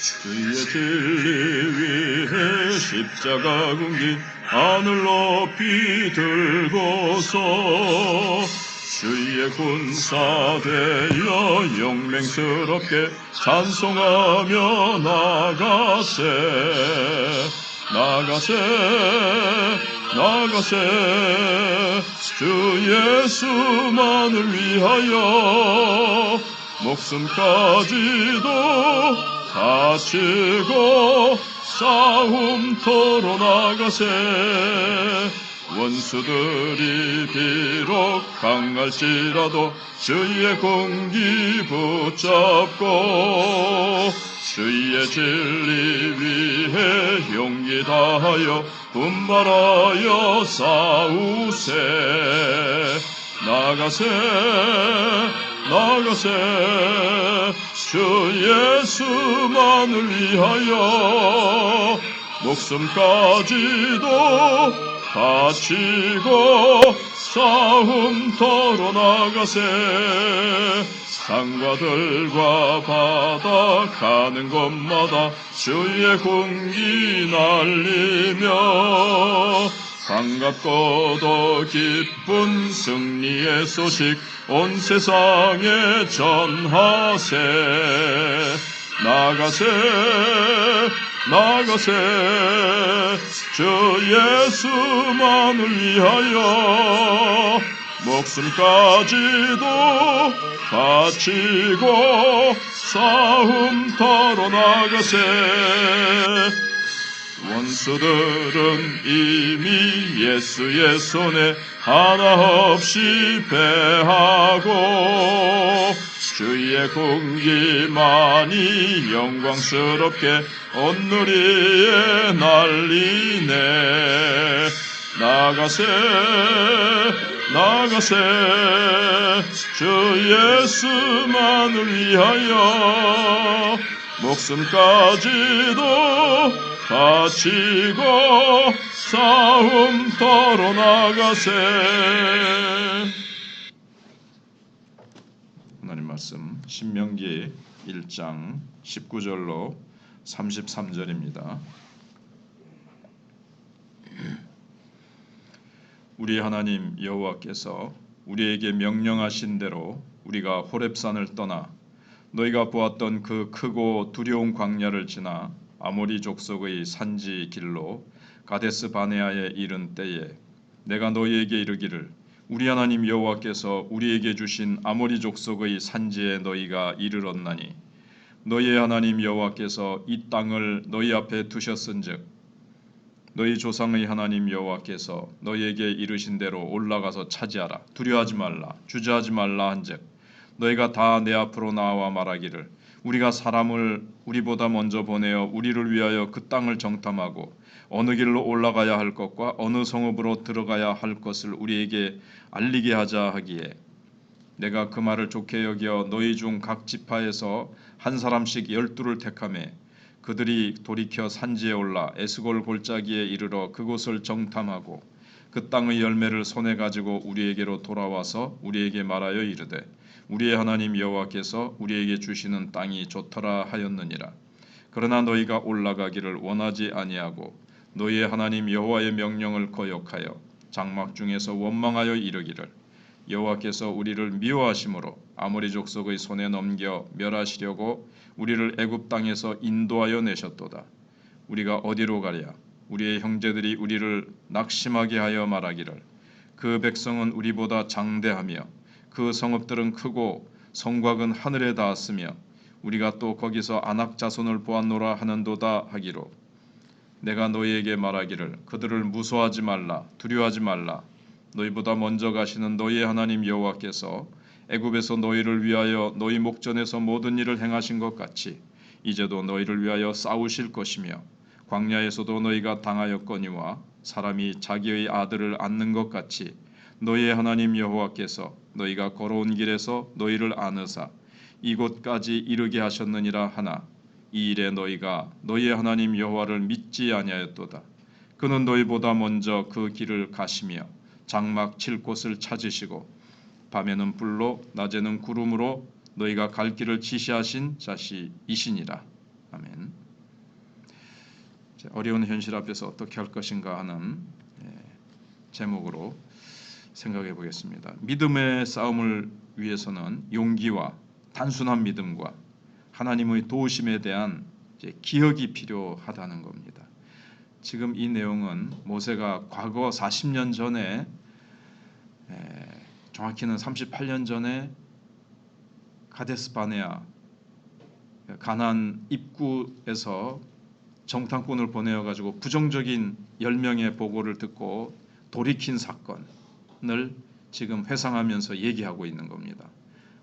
주의 진리 위해 십자가 군기 하늘 높이 들고서 주의 군사 되어 영맹스럽게 찬송하며 나가세 주 예수만을 위하여 목숨까지도 바치고 싸움터로 나가세 원수들이 비록 강할지라도 주의 공기 붙잡고 주의 진리 위해 용기 다하여 분발하여 싸우세 나가세 주 예수만을 위하여 목숨까지도 바치고 싸움터로 나가세 산과 들과 바다 가는 곳마다 주의 공기 날리며 반갑고도 기쁜 승리의 소식 온 세상에 전하세 나가세 주 예수만을 위하여 목숨까지도 바치고 싸움터로 나가세 원수들은 이미 예수의 손에 하나 없이 패하고 주의 공기만이 영광스럽게 온누리에 날리네 나가세 주 예수만을 위하여 목숨까지도 바치고 싸움터로 나가세. 하나님 말씀 신명기 1장 19절로 33절입니다. 우리 하나님 여호와께서 우리에게 명령하신 대로 우리가 호렙산을 떠나 너희가 보았던 그 크고 두려운 광야를 지나 아모리 족속의 산지 길로 가데스 바네아에 이른 때에 내가 너희에게 이르기를 우리 하나님 여호와께서 우리에게 주신 아모리 족속의 산지에 너희가 이르렀나니 너희의 하나님 여호와께서 이 땅을 너희 앞에 두셨은즉 너희 조상의 하나님 여호와께서 너희에게 이르신 대로 올라가서 차지하라 두려워하지 말라 주저하지 말라 한즉 너희가 다 내 앞으로 나와 말하기를 우리가 사람을 우리보다 먼저 보내어 우리를 위하여 그 땅을 정탐하고 어느 길로 올라가야 할 것과 어느 성읍으로 들어가야 할 것을 우리에게 알리게 하자 하기에 내가 그 말을 좋게 여겨 너희 중 각 지파에서 한 사람씩 12를 택하매 그들이 돌이켜 산지에 올라 에스골 골짜기에 이르러 그곳을 정탐하고 그 땅의 열매를 손에 가지고 우리에게로 돌아와서 우리에게 말하여 이르되 우리의 하나님 여호와께서 우리에게 주시는 땅이 좋더라 하였느니라. 그러나 너희가 올라가기를 원하지 아니하고 너희의 하나님 여호와의 명령을 거역하여 장막 중에서 원망하여 이르기를 여호와께서 우리를 미워하심으로 아모리 족속의 손에 넘겨 멸하시려고 우리를 애굽 땅에서 인도하여 내셨도다. 우리가 어디로 가랴? 우리의 형제들이 우리를 낙심하게 하여 말하기를 그 백성은 우리보다 장대하며 그 성읍들은 크고 성곽은 하늘에 닿았으며 우리가 또 거기서 아낙 자손을 보았노라 하는도다 하기로 내가 너희에게 말하기를 그들을 무서워하지 말라 두려워하지 말라 너희보다 먼저 가시는 너희의 하나님 여호와께서 애굽에서 너희를 위하여 너희 목전에서 모든 일을 행하신 것 같이 이제도 너희를 위하여 싸우실 것이며 광야에서도 너희가 당하였거니와 사람이 자기의 아들을 안는 것 같이 너희의 하나님 여호와께서 너희가 걸어온 길에서 너희를 안으사 이곳까지 이르게 하셨느니라 하나 이 일에 너희가 너희의 하나님 여호와를 믿지 아니하였도다. 그는 너희보다 먼저 그 길을 가시며 장막 칠 곳을 찾으시고 밤에는 불로 낮에는 구름으로 너희가 갈 길을 지시하신 자시이시니라. 아멘. 어려운 현실 앞에서 어떻게 할 것인가 하는 제목으로 생각해 보겠습니다. 믿음의 싸움을 위해서는 용기와 단순한 믿음과 하나님의 도우심에 대한 기억이 필요하다는 겁니다. 지금 이 내용은 모세가 과거 40년 전에, 정확히는 38년 전에 가데스 바네아 가나안 입구에서 정탐꾼을 보내어 가지고 부정적인 10명의 보고를 듣고 돌이킨 사건을 지금 회상하면서 얘기하고 있는 겁니다.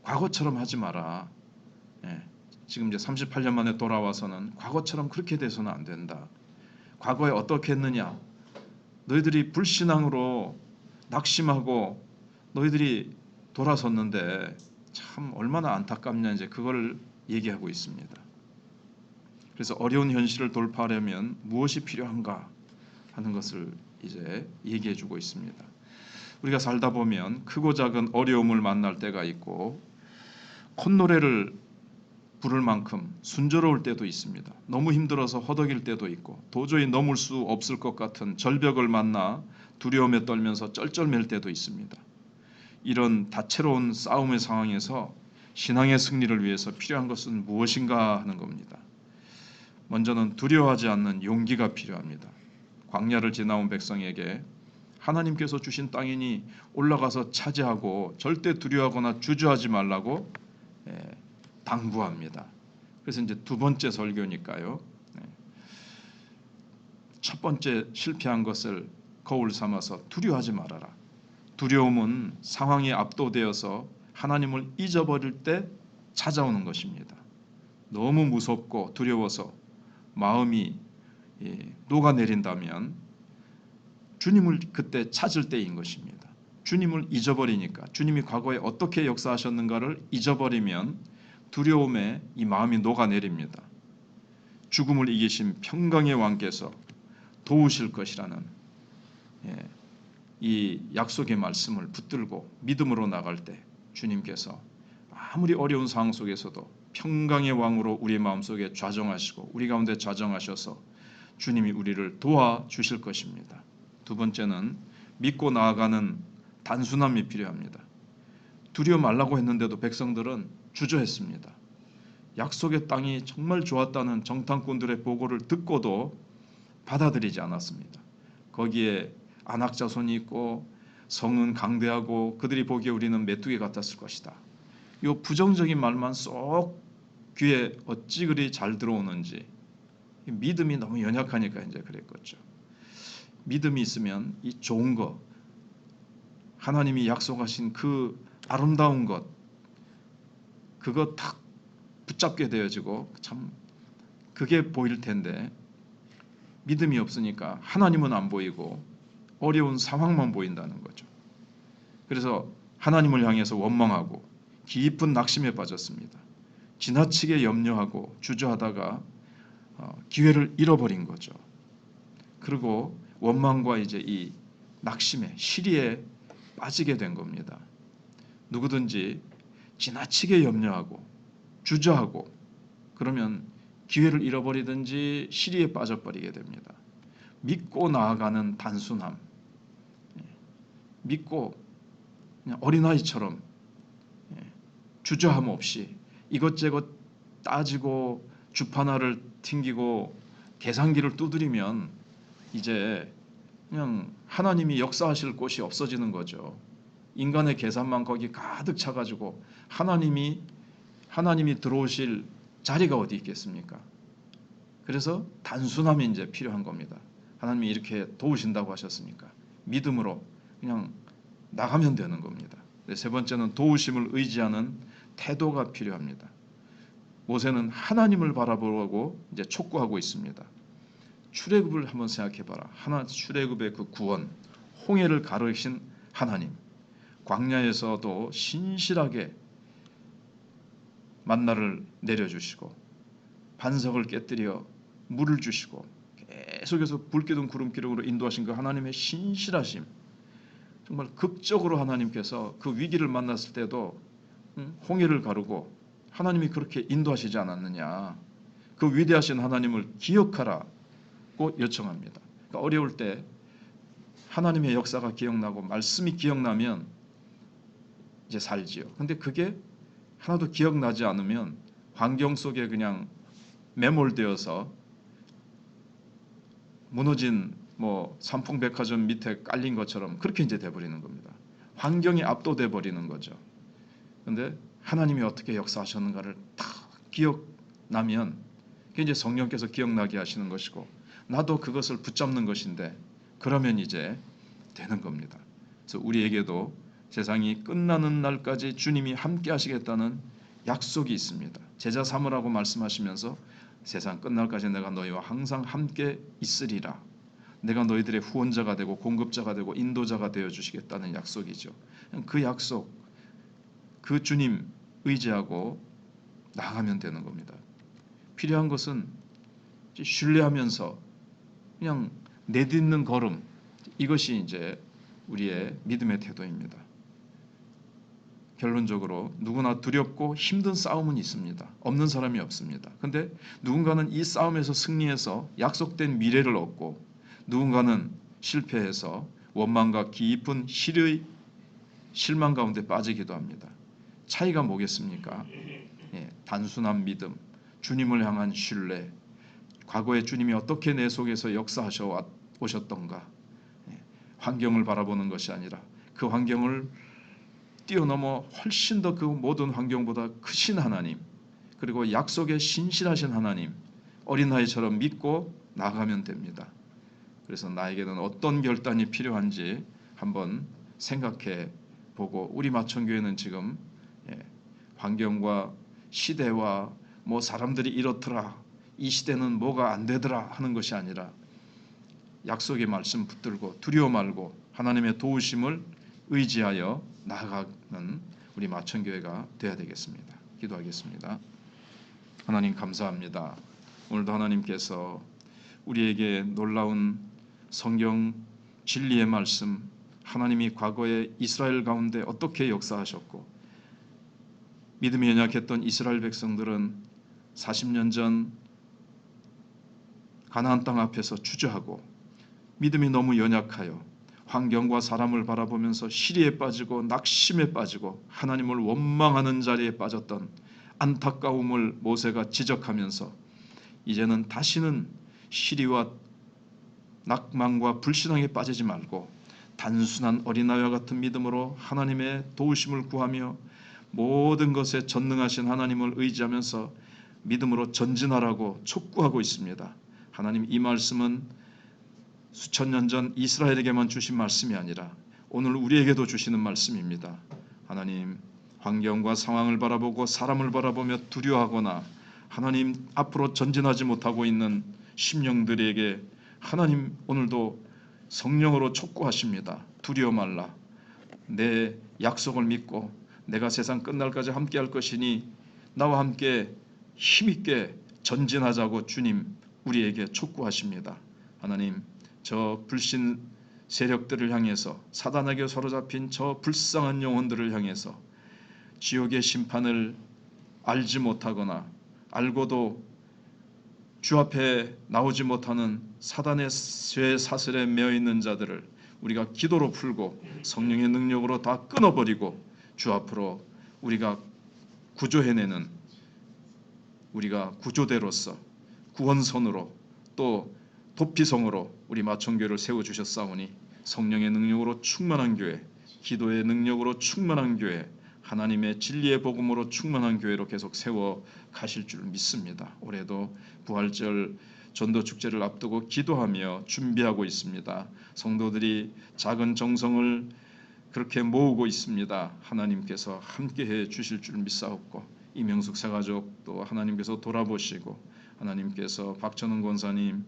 과거처럼 하지 마라. 지금 이제 38년 만에 돌아와서는 과거처럼 그렇게 돼서는 안 된다. 과거에 어떻게 했느냐? 너희들이 불신앙으로 낙심하고 너희들이 돌아섰는데 참 얼마나 안타깝냐, 이제 그걸 얘기하고 있습니다. 그래서 어려운 현실을 돌파하려면 무엇이 필요한가 하는 것을 이제 얘기해 주고 있습니다. 우리가 살다 보면 크고 작은 어려움을 만날 때가 있고 콧노래를 부를 만큼 순조로울 때도 있습니다. 너무 힘들어서 허덕일 때도 있고 도저히 넘을 수 없을 것 같은 절벽을 만나 두려움에 떨면서 쩔쩔맬 때도 있습니다. 이런 다채로운 싸움의 상황에서 신앙의 승리를 위해서 필요한 것은 무엇인가 하는 겁니다. 먼저는 두려워하지 않는 용기가 필요합니다. 광야를 지나온 백성에게 하나님께서 주신 땅이니 올라가서 차지하고 절대 두려워하거나 주저하지 말라고 당부합니다. 그래서 이제 두 번째 설교니까요. 첫 번째 실패한 것을 거울 삼아서 두려워하지 말아라. 두려움은 상황에 압도되어서 하나님을 잊어버릴 때 찾아오는 것입니다. 너무 무섭고 두려워서 마음이 녹아내린다면 주님을 그때 찾을 때인 것입니다. 주님을 잊어버리니까, 주님이 과거에 어떻게 역사하셨는가를 잊어버리면 두려움에 이 마음이 녹아내립니다. 죽음을 이기신 평강의 왕께서 도우실 것이라는 이 약속의 말씀을 붙들고 믿음으로 나갈 때 주님께서 아무리 어려운 상황 속에서도 평강의 왕으로 우리 마음속에 좌정하시고 우리 가운데 좌정하셔서 주님이 우리를 도와주실 것입니다. 두 번째는 믿고 나아가는 단순함이 필요합니다. 두려워 말라고 했는데도 백성들은 주저했습니다. 약속의 땅이 정말 좋았다는 정탐꾼들의 보고를 듣고도 받아들이지 않았습니다. 거기에 안악자손이 있고 성은 강대하고 그들이 보기에 우리는 메뚜기 같았을 것이다. 이 부정적인 말만 쏙 귀에 어찌 그리 잘 들어오는지, 믿음이 너무 연약하니까 이제 그랬겠죠. 믿음이 있으면 이 좋은 것, 하나님이 약속하신 그 아름다운 것, 그거 딱 붙잡게 되어지고 참 그게 보일 텐데 믿음이 없으니까 하나님은 안 보이고 어려운 상황만 보인다는 거죠. 그래서 하나님을 향해서 원망하고 깊은 낙심에 빠졌습니다. 지나치게 염려하고 주저하다가 기회를 잃어버린 거죠. 그리고 원망과 이제 이 낙심에 시리에 빠지게 된 겁니다. 누구든지 지나치게 염려하고 주저하고 그러면 기회를 잃어버리든지 시리에 빠져버리게 됩니다. 믿고 나아가는 단순함, 믿고 그냥 어린아이처럼 주저함 없이 이것저것 따지고 주파나를 튕기고 계산기를 두드리면 이제 그냥 하나님이 역사하실 곳이 없어지는 거죠. 인간의 계산만 거기 가득 차가지고 하나님이 들어오실 자리가 어디 있겠습니까? 그래서 단순함이 이제 필요한 겁니다. 하나님이 이렇게 도우신다고 하셨으니까 믿음으로 그냥 나가면 되는 겁니다. 세 번째는 도우심을 의지하는 태도가 필요합니다. 모세는 하나님을 바라보고 이제 촉구하고 있습니다. 출애굽을 한번 생각해봐라. 출애굽의 그 구원, 홍해를 가르신 하나님, 광야에서도 신실하게 만나를 내려주시고 반석을 깨뜨려 물을 주시고 계속해서 불기둥 구름기둥으로 인도하신 그 하나님의 신실하심, 정말 극적으로 하나님께서 그 위기를 만났을 때도 홍해를 가르고 하나님이 그렇게 인도하시지 않았느냐. 그 위대하신 하나님을 기억하라고 요청합니다. 그러니까 어려울 때 하나님의 역사가 기억나고 말씀이 기억나면 이제 살지요. 근데 그게 하나도 기억나지 않으면 환경 속에 그냥 매몰되어서 무너진 삼풍백화점 밑에 깔린 것처럼 그렇게 이제 돼버리는 겁니다. 환경이 압도돼 버리는 거죠. 근데 하나님이 어떻게 역사하셨는가를 다 기억나면 그게 이제 성령께서 기억나게 하시는 것이고 나도 그것을 붙잡는 것인데 그러면 이제 되는 겁니다. 그래서 우리에게도 세상이 끝나는 날까지 주님이 함께 하시겠다는 약속이 있습니다. 제자 삼으라고 말씀하시면서 세상 끝날까지 내가 너희와 항상 함께 있으리라. 내가 너희들의 후원자가 되고 공급자가 되고 인도자가 되어 주시겠다는 약속이죠. 그 약속, 그 주님 의지하고 나아가면 되는 겁니다. 필요한 것은 신뢰하면서 그냥 내딛는 걸음, 이것이 이제 우리의 믿음의 태도입니다. 결론적으로 누구나 두렵고 힘든 싸움은 있습니다. 없는 사람이 없습니다. 근데 누군가는 이 싸움에서 승리해서 약속된 미래를 얻고 누군가는 실패해서 원망과 깊은 실망 가운데 빠지기도 합니다. 차이가 뭐겠습니까? 단순한 믿음, 주님을 향한 신뢰, 과거에 주님이 어떻게 내 속에서 역사하셔 오셨던가, 환경을 바라보는 것이 아니라 그 환경을 뛰어넘어 훨씬 더 그 모든 환경보다 크신 하나님, 그리고 약속에 신실하신 하나님, 어린아이처럼 믿고 나가면 됩니다. 그래서 나에게는 어떤 결단이 필요한지 한번 생각해 보고 우리 마천교회는 지금 환경과 시대와 사람들이 이렇더라, 이 시대는 뭐가 안 되더라 하는 것이 아니라 약속의 말씀 붙들고 두려워 말고 하나님의 도우심을 의지하여 나아가는 우리 마천교회가 되어야 되겠습니다. 기도하겠습니다. 하나님 감사합니다. 오늘도 하나님께서 우리에게 놀라운 성경 진리의 말씀, 하나님이 과거에 이스라엘 가운데 어떻게 역사하셨고 믿음이 연약했던 이스라엘 백성들은 40년 전 가나안 땅 앞에서 주저하고 믿음이 너무 연약하여 환경과 사람을 바라보면서 시리에 빠지고 낙심에 빠지고 하나님을 원망하는 자리에 빠졌던 안타까움을 모세가 지적하면서 이제는 다시는 시리와 낙망과 불신앙에 빠지지 말고 단순한 어린아이와 같은 믿음으로 하나님의 도우심을 구하며 모든 것에 전능하신 하나님을 의지하면서 믿음으로 전진하라고 촉구하고 있습니다. 하나님, 이 말씀은 수천 년 전 이스라엘에게만 주신 말씀이 아니라 오늘 우리에게도 주시는 말씀입니다. 하나님, 환경과 상황을 바라보고 사람을 바라보며 두려워하거나 하나님 앞으로 전진하지 못하고 있는 심령들에게 하나님 오늘도 성령으로 촉구하십니다. 두려워 말라. 내 약속을 믿고 내가 세상 끝날까지 함께할 것이니 나와 함께 힘있게 전진하자고 주님 우리에게 촉구하십니다. 하나님, 저 불신 세력들을 향해서 사단에게 사로잡힌 저 불쌍한 영혼들을 향해서 지옥의 심판을 알지 못하거나 알고도 주 앞에 나오지 못하는 사단의 쇠 사슬에 매어 있는 자들을 우리가 기도로 풀고 성령의 능력으로 다 끊어버리고 주 앞으로 우리가 구조해내는 우리가 구조대로서 구원선으로 또 도피성으로 우리 마천교회를 세워주셨사오니 성령의 능력으로 충만한 교회, 기도의 능력으로 충만한 교회, 하나님의 진리의 복음으로 충만한 교회로 계속 세워 가실 줄 믿습니다. 올해도 부활절 전도 축제를 앞두고 기도하며 준비하고 있습니다. 성도들이 작은 정성을 그렇게 모으고 있습니다. 하나님께서 함께해 주실 줄 믿사옵고 이명숙 새가족 또 하나님께서 돌아보시고 하나님께서 박천은 권사님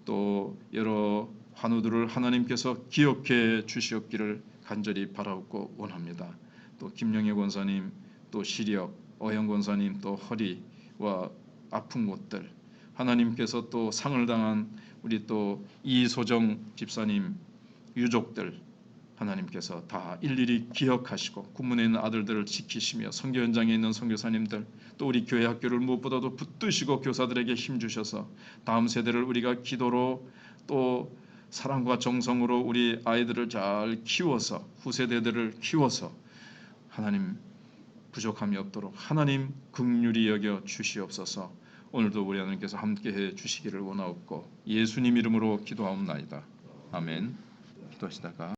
또 여러 환우들을 하나님께서 기억해 주시옵기를 간절히 바라옵고 원합니다. 또 김영애 권사님, 또 시력, 어영 권사님, 또 허리와 아픈 곳들, 하나님께서 또 상을 당한 우리 또 이소정 집사님 유족들, 하나님께서 다 일일이 기억하시고 군문에 있는 아들들을 지키시며 선교 현장에 있는 선교사님들, 또 우리 교회 학교를 무엇보다도 붙드시고 교사들에게 힘 주셔서 다음 세대를 우리가 기도로 또 사랑과 정성으로 우리 아이들을 잘 키워서 후세대들을 키워서 하나님 부족함이 없도록 하나님 긍휼히 여겨 주시옵소서. 오늘도 우리 하나님께서 함께해 주시기를 원하옵고 예수님 이름으로 기도하옵나이다. 아멘. 기도하시다가